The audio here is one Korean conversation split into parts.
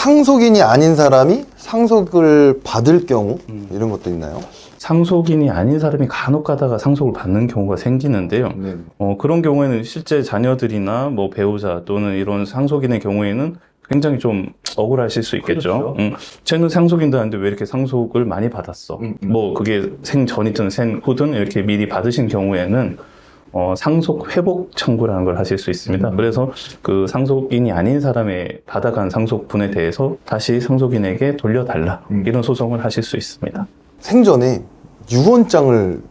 상속인이 아닌 사람이 상속을 받을 경우 이런 것도 있나요? 상속인이 아닌 사람이 간혹 가다가 상속을 받는 경우가 생기는데요. 네. 그런 경우에는 실제 자녀들이나 뭐 배우자 또는 이런 상속인의 경우에는 굉장히 좀 억울하실 수 있겠죠. 그렇죠. 쟤는 상속인도 아닌데 왜 이렇게 상속을 많이 받았어? 뭐 그게 생전이든 생후든 이렇게 미리 받으신 경우에는 상속 회복 청구라는 걸 하실 수 있습니다. 그래서 그 상속인이 아닌 사람의 받아간 상속분에 대해서 다시 상속인에게 돌려달라 이런 소송을 하실 수 있습니다. 생전에 유언장을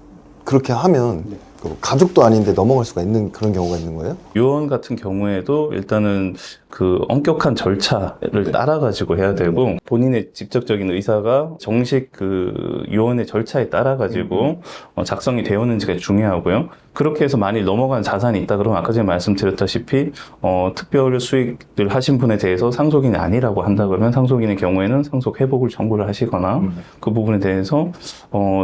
그렇게 하면 그 가족도 아닌데 넘어갈 수가 있는 그런 경우가 있는 거예요? 유언 같은 경우에도 일단은 그 엄격한 절차를 따라가지고 해야 되고 본인의 직접적인 의사가 정식 그 유언의 절차에 따라가지고 작성이 되었는지가 중요하고요. 그렇게 해서 만일 넘어간 자산이 있다 그러면 아까 전에 말씀드렸다시피 특별 수익을 하신 분에 대해서 상속인이 아니라고 한다 그러면 상속인의 경우에는 상속 회복을 청구를 하시거나 그 부분에 대해서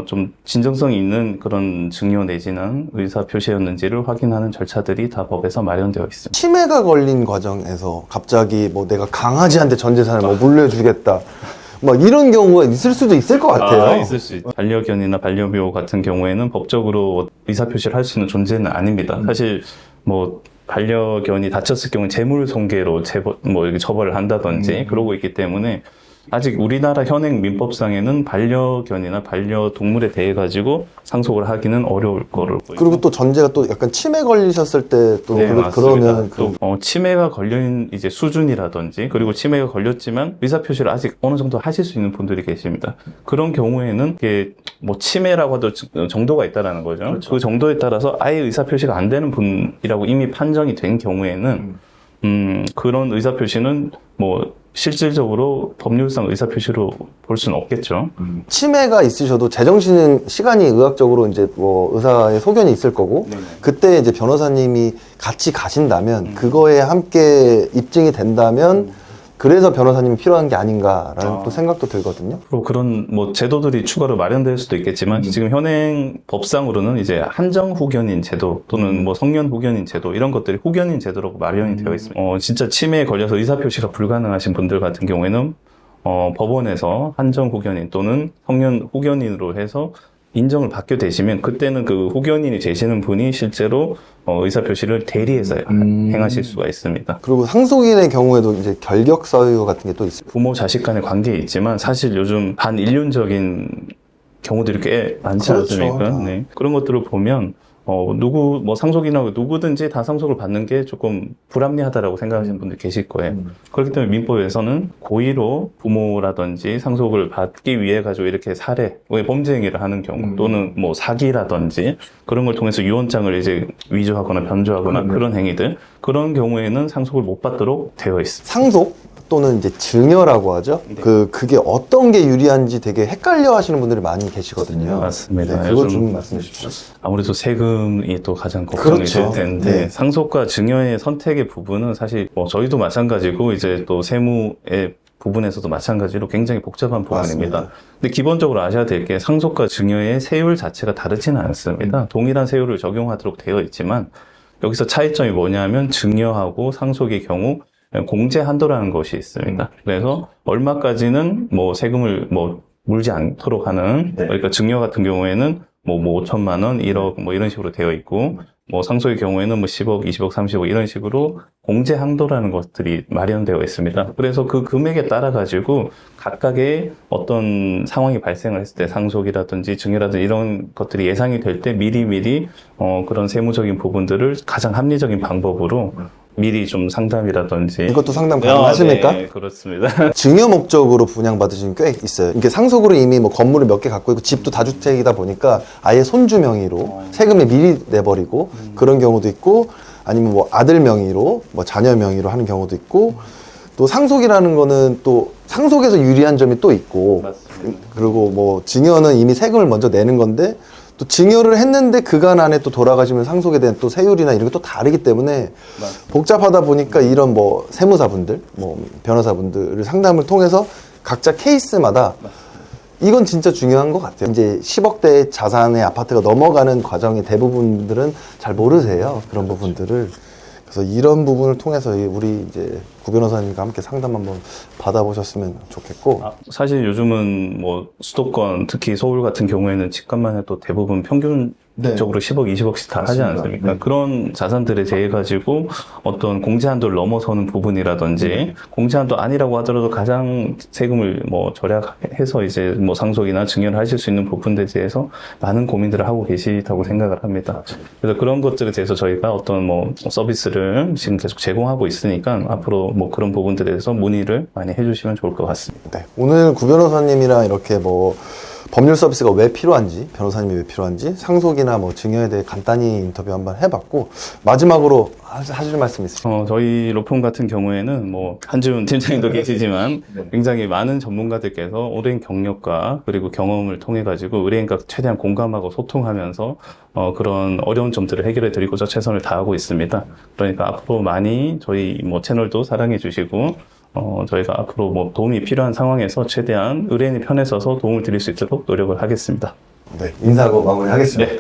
좀 진정성이 있는 그런 증여 내지는 의사 표시였는지를 확인하는 절차들이 다 법에서 마련되어 있습니다. 치매가 걸린 과정에서 갑자기 뭐 내가 강아지한테 전 재산을 뭐 물려주겠다 막 이런 경우가 있을 수도 있을 것 같아요. 있을 수 있죠. 반려견이나 반려묘 같은 경우에는 법적으로 의사표시를 할 수 있는 존재는 아닙니다. 사실 뭐 반려견이 다쳤을 경우에 재물 손괴로 뭐 이렇게 처벌을 한다든지 그러고 있기 때문에 아직 우리나라 현행 민법상에는 반려견이나 반려동물에 대해 가지고 상속을 하기는 어려울 거로 보입니다. 그리고 또 전제가 또 약간 치매 걸리셨을 때 또 네, 그러면 또 치매가 걸린 이제 수준이라든지 그리고 치매가 걸렸지만 의사표시를 아직 어느 정도 하실 수 있는 분들이 계십니다. 그런 경우에는 이게 뭐 치매라고 해도 정도가 있다라는 거죠. 그렇죠. 그 정도에 따라서 아예 의사표시가 안 되는 분이라고 이미 판정이 된 경우에는 그런 의사표시는 뭐 실질적으로 법률상 의사표시로 볼 수는 없겠죠. 치매가 있으셔도 제정신은 시간이 의학적으로 이제 뭐 의사의 소견이 있을 거고 그때 이제 변호사님이 같이 가신다면 그거에 함께 입증이 된다면 그래서 변호사님이 필요한 게 아닌가라는 또 생각도 들거든요. 그리고 그런 뭐 제도들이 추가로 마련될 수도 있겠지만 지금 현행 법상으로는 이제 한정 후견인 제도 또는 뭐 성년 후견인 제도 이런 것들이 후견인 제도라고 마련이 되어 있습니다. 진짜 치매에 걸려서 의사표시가 불가능하신 분들 같은 경우에는 법원에서 한정 후견인 또는 성년 후견인으로 해서 인정을 받게 되시면 그때는 그 후견인이 되시는 분이 실제로 의사표시를 대리해서 행하실 수가 있습니다. 그리고 상속인의 경우에도 이제 결격 사유 같은 게 또 있어요. 부모 자식 간의 관계에 있지만 사실 요즘 반인륜적인 경우들이 꽤 많지 그렇죠. 않습니까? 네. 그런 것들을 보면 뭐 상속인하고 누구든지 다 상속을 받는 게 조금 불합리하다라고 생각하시는 분들 계실 거예요. 그렇기 때문에 민법에서는 고의로 부모라든지 상속을 받기 위해 가지고 이렇게 범죄 행위를 하는 경우 또는 뭐 사기라든지 그런 걸 통해서 유언장을 이제 위조하거나 변조하거나 그런 행위들 그런 경우에는 상속을 못 받도록 되어 있습니다. 상속 또는 이제 증여라고 하죠. 그게 어떤 게 유리한지 되게 헷갈려 하시는 분들이 많이 계시거든요. 맞습니다. 네, 그거 요즘 좀 말씀해 주십시오. 아무래도 세금이 또 가장 걱정이 그렇죠. 될 텐데 네. 상속과 증여의 선택의 부분은 사실 저희도 마찬가지고 이제 또 세무의 부분에서도 마찬가지로 굉장히 복잡한 부분입니다. 맞습니다. 근데 기본적으로 아셔야 될 게 상속과 증여의 세율 자체가 다르지는 않습니다. 동일한 세율을 적용하도록 되어 있지만 여기서 차이점이 뭐냐면 증여하고 상속의 경우 공제 한도라는 것이 있습니다. 그래서 얼마까지는 뭐 세금을 뭐 물지 않도록 하는 그러니까 증여 같은 경우에는 뭐 5천만 원, 1억 뭐 이런 식으로 되어 있고 뭐 상속의 경우에는 뭐 10억, 20억, 30억 이런 식으로 공제 한도라는 것들이 마련되어 있습니다. 그래서 그 금액에 따라 가지고 각각의 어떤 상황이 발생을 했을 때 상속이라든지 증여라든지 이런 것들이 예상이 될 때 미리 그런 세무적인 부분들을 가장 합리적인 방법으로 미리 좀 상담이라든지 이것도 상담 가능하십니까? 네, 그렇습니다. 증여 목적으로 분양받으신 꽤 있어요. 이게 상속으로 이미 뭐 건물을 몇 개 갖고 있고 집도 다주택이다 보니까 아예 손주 명의로 세금을 미리 내버리고 그런 경우도 있고 아니면 뭐 아들 명의로 뭐 자녀 명의로 하는 경우도 있고 또 상속이라는 거는 또 상속에서 유리한 점이 또 있고 맞습니다. 그리고 뭐 증여는 이미 세금을 먼저 내는 건데 또 증여를 했는데 그간 안에 또 돌아가시면 상속에 대한 또 세율이나 이런 게 또 다르기 때문에 복잡하다 보니까 이런 뭐 세무사분들, 뭐 변호사분들을 상담을 통해서 각자 케이스마다 이건 진짜 중요한 것 같아요. 이제 10억대 자산의 아파트가 넘어가는 과정의 대부분들은 잘 모르세요. 그런 부분들을. 그래서 이런 부분을 통해서 우리 이제 구 변호사님과 함께 상담 한번 받아보셨으면 좋겠고. 사실 요즘은 뭐 수도권, 특히 서울 같은 경우에는 집값만 해도 대부분 평균적으로 10억, 20억씩 다 하지 않습니까? 그런 자산들에 대해 가지고 어떤 공제한도를 넘어서는 부분이라든지 공제한도 아니라고 하더라도 가장 세금을 뭐 절약해서 이제 뭐 상속이나 증여를 하실 수 있는 부분들에 대해서 많은 고민들을 하고 계시다고 생각을 합니다. 그래서 그런 것들에 대해서 저희가 어떤 뭐 서비스를 지금 계속 제공하고 있으니까 앞으로 뭐 그런 부분들에 대해서 문의를 많이 해주시면 좋을 것 같습니다. 네, 오늘 구 변호사님이랑 이렇게 뭐 법률 서비스가 왜 필요한지, 변호사님이 왜 필요한지, 상속이나 뭐 증여에 대해 간단히 인터뷰 한번 해봤고, 마지막으로 하실 말씀 있으세요? 저희 로펌 같은 경우에는 뭐 한지훈 팀장님도 계시지만 굉장히 많은 전문가들께서 오랜 경력과 그리고 경험을 통해 가지고 의뢰인과 최대한 공감하고 소통하면서 그런 어려운 점들을 해결해 드리고자 최선을 다하고 있습니다. 그러니까 앞으로 많이 저희 뭐 채널도 사랑해 주시고 저희가 앞으로 뭐 도움이 필요한 상황에서 최대한 의뢰인의 편에 서서 도움을 드릴 수 있도록 노력을 하겠습니다. 네, 인사하고 마무리하겠습니다. 네,